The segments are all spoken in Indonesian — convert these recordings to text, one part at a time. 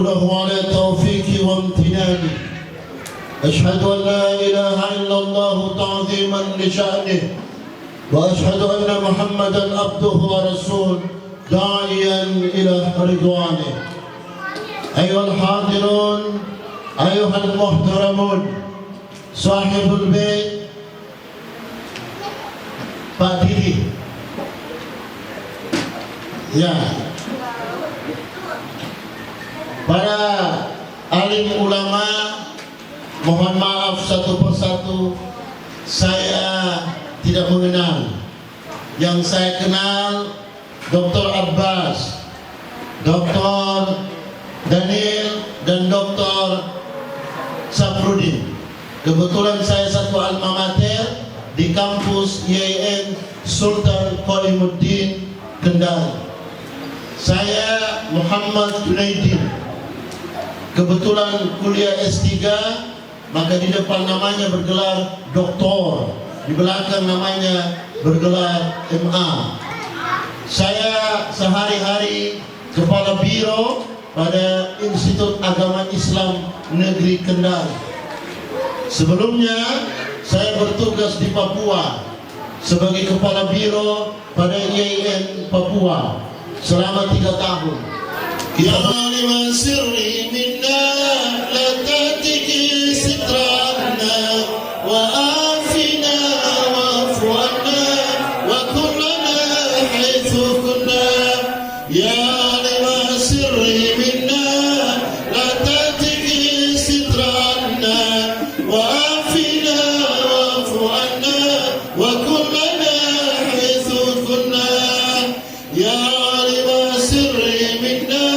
له على توفيق وامتنانه. أشهد أن لا إله إلا الله تعظيما لشأنه، وأشهد أن محمدا عبده ورسوله داعيا إلى رضوانه. أيها الحاضرون، أيها المحترمون، صاحب البيت Pak Didi, ya, para alim ulama, mohon maaf satu persatu saya tidak mengenal. Yang saya kenal Dr. Abbas, Dr. Daniel, dan Dr. Safrudin. Kebetulan saya satu alma mater di kampus IAIN Sultan Qalimuddin Kendal. Saya Muhammad Junaidin. Kebetulan kuliah S3, maka di depan namanya bergelar doktor, di belakang namanya bergelar MA. Saya sehari-hari kepala biro pada Institut Agama Islam Negeri Kendal. Sebelumnya saya bertugas di Papua sebagai kepala biro pada IAIN Papua selama 3 tahun. Ya lima sirri minna la tatiki sitrana wa afina wa fu'anna wa kullana haithu kunna. Ya lima sirri minna la tatiki sitrana wa afina wa fu'anna wa kullana haithu kunna. Ya lima sirri minna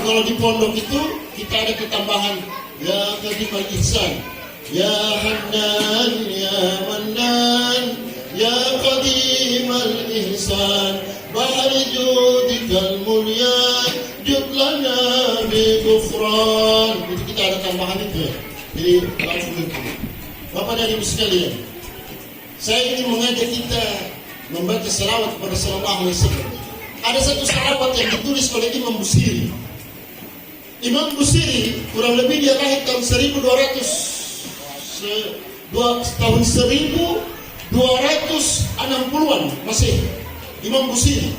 kalau di pondok itu kita ada ketambahan ya Qadimal Ihsan, ya Hannan, ya Mannan, ya Qadimal Ihsan, barijudikal mulyan jutlana bi ghufran. Itu kita ada tambahan itu ya. Jadi langsung itu. Bapak dan Ibu sekalian, saya ingin mengajak kita membaca salawat kepada sallallahu alaihi wasallam. Ada satu salawat yang ditulis oleh Imam Busiri. Imam Busiri kurang lebih dia lahir tahun 1260-an masih. Imam Busiri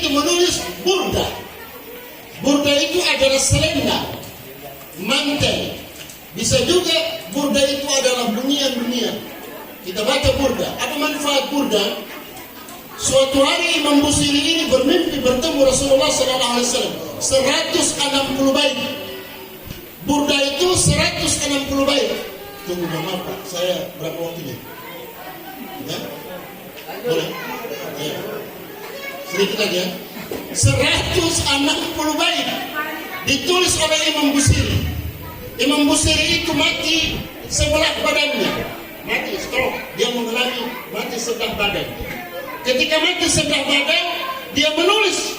itu menulis burda. Burda itu adalah selendang, mantel. Bisa juga burda itu adalah bunyian-bunyian. Kita baca burda. Apa manfaat burda? Suatu hari Imam Busiri ini bermimpi bertemu Rasulullah SAW 160 bait. Burda itu 160 bait. Tunggu maaf Pak, saya berapa waktunya? Ya? Boleh? Ya. Sedikit lagi ya. 160 bait ditulis oleh Imam Busiri. Imam Busiri itu mati sebelah badannya. Mati stroke, dia mengalami mati sebelah badan. Ketika mati sebelah badan, dia menulis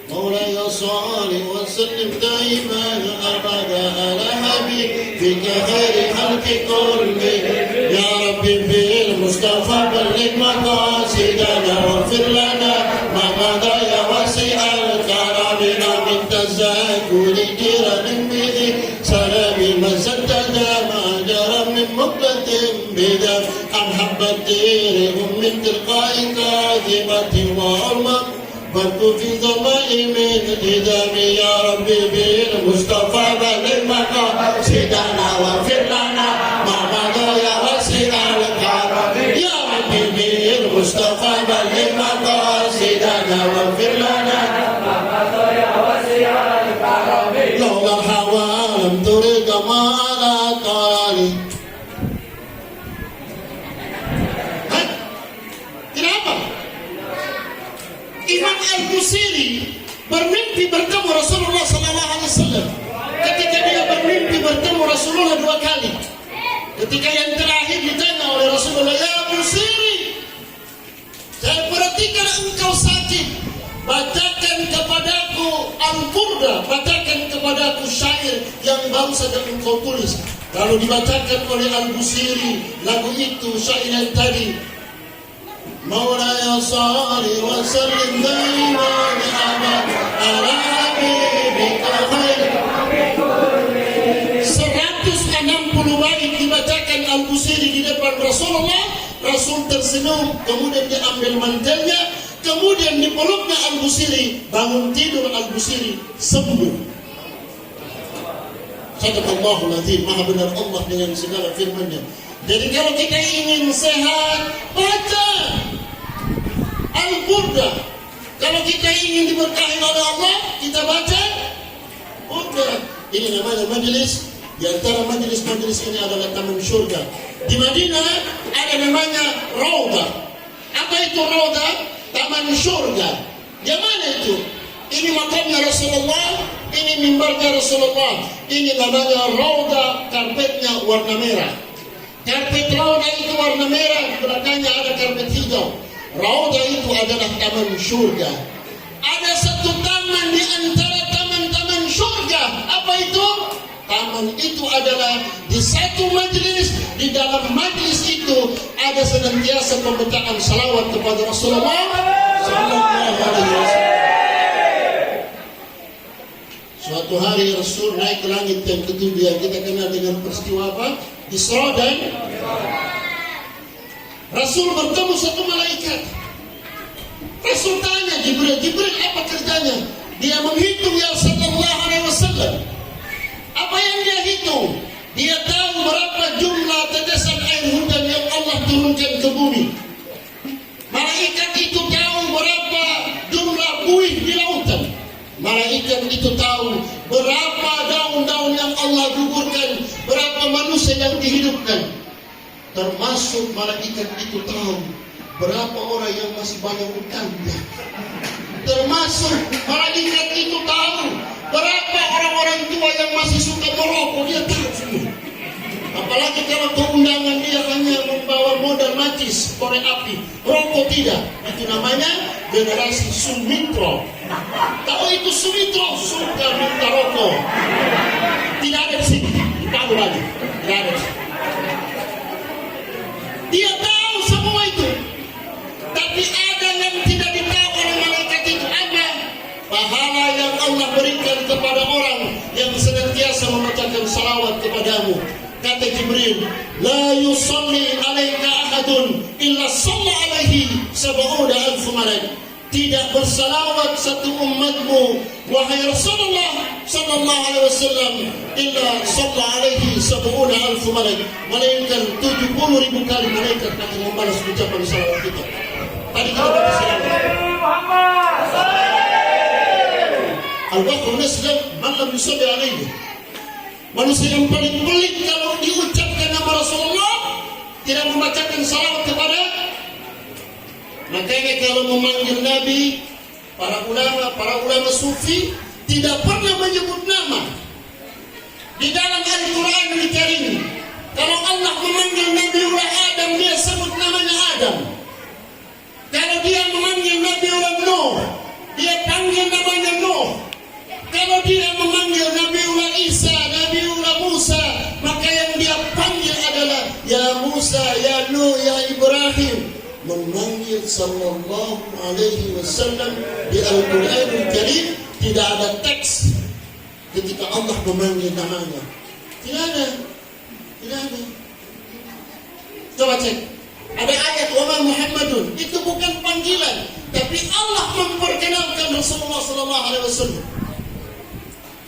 Maulaya salli wa sallim daiman abada ala habibika khairi khalqi kulli. Ya Rabbi bil Mustafa balligh maqasidana waghfir lana ma qada ya wasi'al karamina min tazakkuri jiranin bihi salami masaddada ma jara min muqlatin bidam am habbatirihum min tilqa'i kadhibatin wa urma Bantu fi zamai min idami ya Rabbi bil Mustafa balligh maqasidana waghfir lana ma qada ya wasi'al karamina. Ya Rabbi bil Mustafa balligh maqasidana waghfir lana ma qada ya wasi'al karamina. Laula hawa lam turid ma ala tali. Kenapa? Imam Al-Busiri bermimpi bertemu Rasulullah SAW. Ketika dia bermimpi bertemu Rasulullah 2 kali. Ketika yang terakhir ditanya oleh Rasulullah, ya Busiri, saya perhatikan engkau sakit, bacakan kepadaku Al-Burda, bacakan kepadaku syair yang baru saja engkau tulis. Lalu dibacakan oleh Al-Busiri lagu itu, syair yang tadi, Maulaya salli wa sallim daiman abad ala habibika khair. 160 bait dibacakan Al-Busiri di depan Rasulullah. Rasul tersenyum, kemudian dia ambil mantelnya, kemudian dipeluknya Al-Busiri, bangun tidur Al-Busiri, sembuh. Sadaqallahul azim, maha benar Allah dengan segala firman-Nya. Jadi kalau kita ingin sehat, baca Al-Burda. Kalau kita ingin diberkahi oleh Allah, kita baca Burda. Ini namanya majelis. Di antara majelis-majelis ini adalah taman surga. Di Madinah ada namanya Raudah. Apa itu Raudah? Taman surga. Yang mana itu? Ini makamnya Rasulullah, ini mimbarnya Rasulullah. Ini namanya Raudah, karpetnya warna merah. Karpet Raudah itu warna merah, belakangnya ada karpet hijau. Raudah itu adalah taman surga. Ada satu taman di antara taman-taman surga. Apa itu? Taman itu adalah di satu majelis, di dalam majelis itu ada senantiasa pembacaan salawat kepada Rasulullah sallallahu alaihi wasallam. Suatu hari Rasul naik ke langit yang ketujuh yang kita kenal dengan peristiwa apa? Isra dan Rasul bertemu satu malaikat. Rasul tanya Jibril, Jibril apa kerjanya? Dia menghitung ya sallallahu alaihi wasallam. Apa yang dia hitung? Dia tahu berapa jumlah tetesan air hujan yang Allah turunkan ke bumi. Malaikat itu tahu berapa jumlah buih di lautan. Malaikat itu tahu berapa daun-daun yang Allah gugurkan, berapa manusia yang dihidupkan. Termasuk malaikat itu tahu berapa orang yang masih banyak utangnya. Termasuk malaikat itu tahu berapa orang-orang tua yang masih suka merokok, dia tahu semua. Apalagi kalau keundangan dia hanya membawa modal macis, korek api, rokok tidak. Itu namanya generasi Sumitro. Tahu itu Sumitro, suka minta rokok. Tidak ada di sini, tahu lagi, tidak ada. Dia tahu semua itu. Tapi ada yang tidak ditahu oleh malaikat itu. Apa? Pahala yang Allah berikan kepada orang yang senantiasa membacakan salawat kepadamu. Kata Jibril, la yusalli alaika ahadun illa salla alaihi sab'una alf malak. Tidak bersalawat satu umatmu, wahai Rasulullah sallallahu alaihi wasallam, illa salla alaihi sab'una alf malak. Melainkan 70.000 kali malaikat akan membalas ucapan salawat kita. Tadi kita baca salawat. Al-Baqarah Naslam, man lam yusalli alaihi. Manusia yang paling pelit kalau diucapkan nama Rasulullah, tidak membacakan salawat kepada. Makanya kalau memanggil Nabi, para ulama sufi tidak pernah menyebut nama. Di dalam Al-Quran Al-Karim, kalau Allah memanggil Nabiullah Adam, dia sebut namanya Adam. Kalau dia memanggil Nabiullah Nuh, dia panggil namanya Nuh. Kalau dia memanggil Nabiullah Isa, Nabiullah Musa, maka yang dia panggil adalah ya Musa, ya Nuh, ya Ibrahim. Memanggil sallallahu alaihi wasallam di Al-Quran Al-Karim tidak ada teks ketika Allah memanggil namanya. Tidak ada. Coba cek. Ada ayat wa ma Muhammadun, itu bukan panggilan, tapi Allah memperkenalkan Rasulullah sallallahu alaihi wasallam.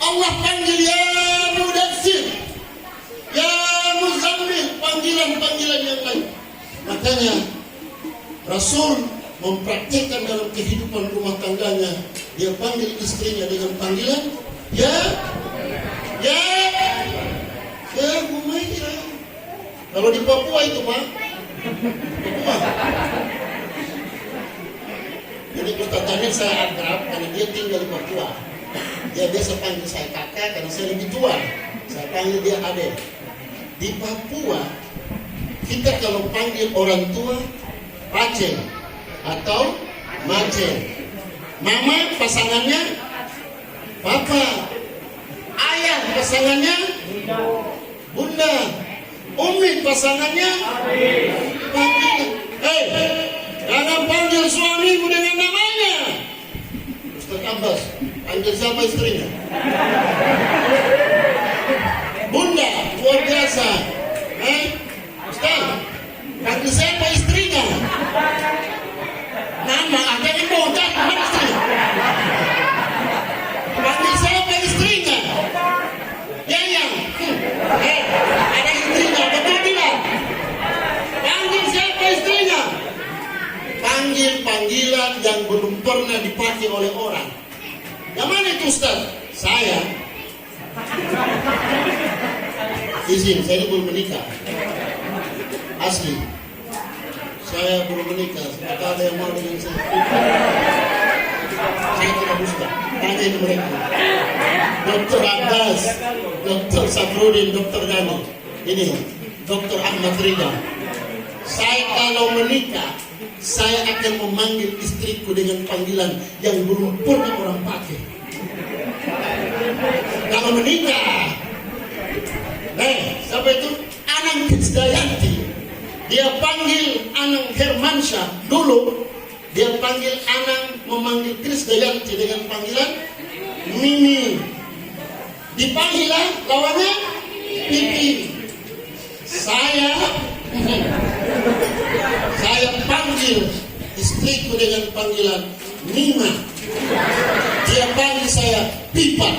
Allah panggil ya Mudaththir, ya Muzammil, panggilan-panggilan yang lain. Makanya Rasul mempraktikkan dalam kehidupan rumah tangganya. Dia panggil istrinya dengan panggilan ya Humaira. Kalau di Papua itu Pak, Papua. Jadi pertanyaannya saya akrab karena dia tinggal di Papua. Dia biasa panggil saya kakak karena saya lebih tua. Saya panggil dia adek. Di Papua, kita kalau panggil orang tua, pace atau mace. Mama pasangannya papa. Ayah pasangannya bunda. Umi pasangannya panggil. Jangan panggil suamimu dengan namanya. Ustaz Abbas, panggil siapa istrinya? Bunda, luar biasa. Ustaz, panggil siapa istrinya? Nama, jangan bodoh, mana istrinya? Panggil siapa istrinya? Yayang. Ada istrinya, betul tidak? Panggil siapa istrinya? Panggil panggilan yang belum pernah dipakai oleh orang. Yang mana itu Ustaz? Saya. Izin, saya ini belum menikah. Asli. Saya belum menikah. Apakah ada yang mau dengan saya? Saya tidak dusta. Tanya mereka. Dr. Abbas, Dr. Safrudin, Dr. Gani. Ini Dr. Ahmad Rida. Saya kalau menikah, saya akan memanggil istriku dengan panggilan yang belum pernah orang pakai. Kalau menikah, siapa itu? Anang Krisdayanti. Dia panggil Anang Hermansyah dulu. Dia panggil Anang, memanggil Krisdayanti dengan panggilan Mimi. Dipanggil lawannya Pipi. Saya panggil istriku dengan panggilan Nina. Dia panggil saya Pipa.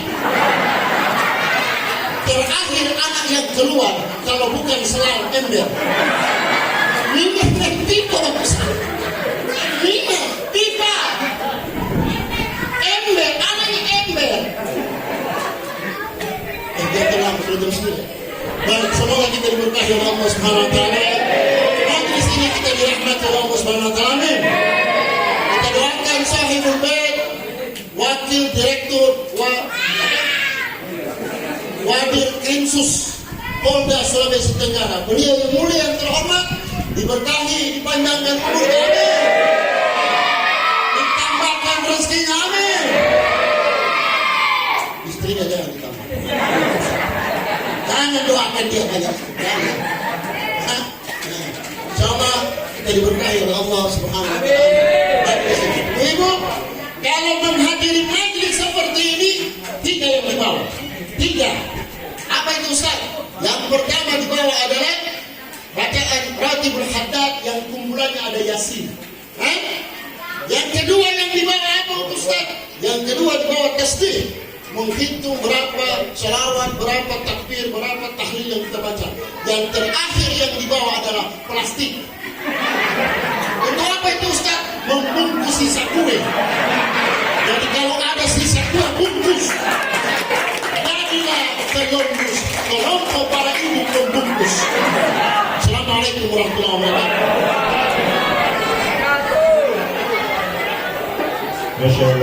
Terakhir anak yang keluar kalau bukan selang ember. Nina dan Pipa. Nina, Pipa. Ember, anaknya ember. Dia telah terus. Baik, semoga kita diberkahi oleh Allah Subhanahu wa taala. Majlis ini kita dirahmati oleh Allah Subhanahu wa taala. Kita doakan Sahibul Bait, Wakil Direktur Wadir Krimsus Polda Sulawesi Tenggara. Beliau yang mulia yang terhormat, diberkahi, dipanjangkan umur, amin. Ditambahkan rezekinya, amin. Istrinya jangan ditambah. Jangan doakan dia banyak. Insyaallah kita diberkahi oleh Allah Subhanahu wa taala. Ibu, kalau menghadiri majlis seperti ini, 3 yang dibawa. 3. Apa itu Ustaz? Yang pertama dibawa adalah bacaan Ratibul Haddad yang kumpulannya ada Yasin. Yang kedua yang dibawa apa Ustaz? Yang kedua dibawa tasbih. Menghitung berapa selawat, berapa takbir, berapa tahlil yang kita baca. Yang terakhir yang dibawa adalah plastik. Untuk apa itu Ustaz? Membungkus sisa kue. Jadi kalau ada sisa kue, bungkus. Jadilah terlombus. Kelompok para ibu membungkus. Assalamualaikum warahmatullahi wabarakatuh. Masya Allah.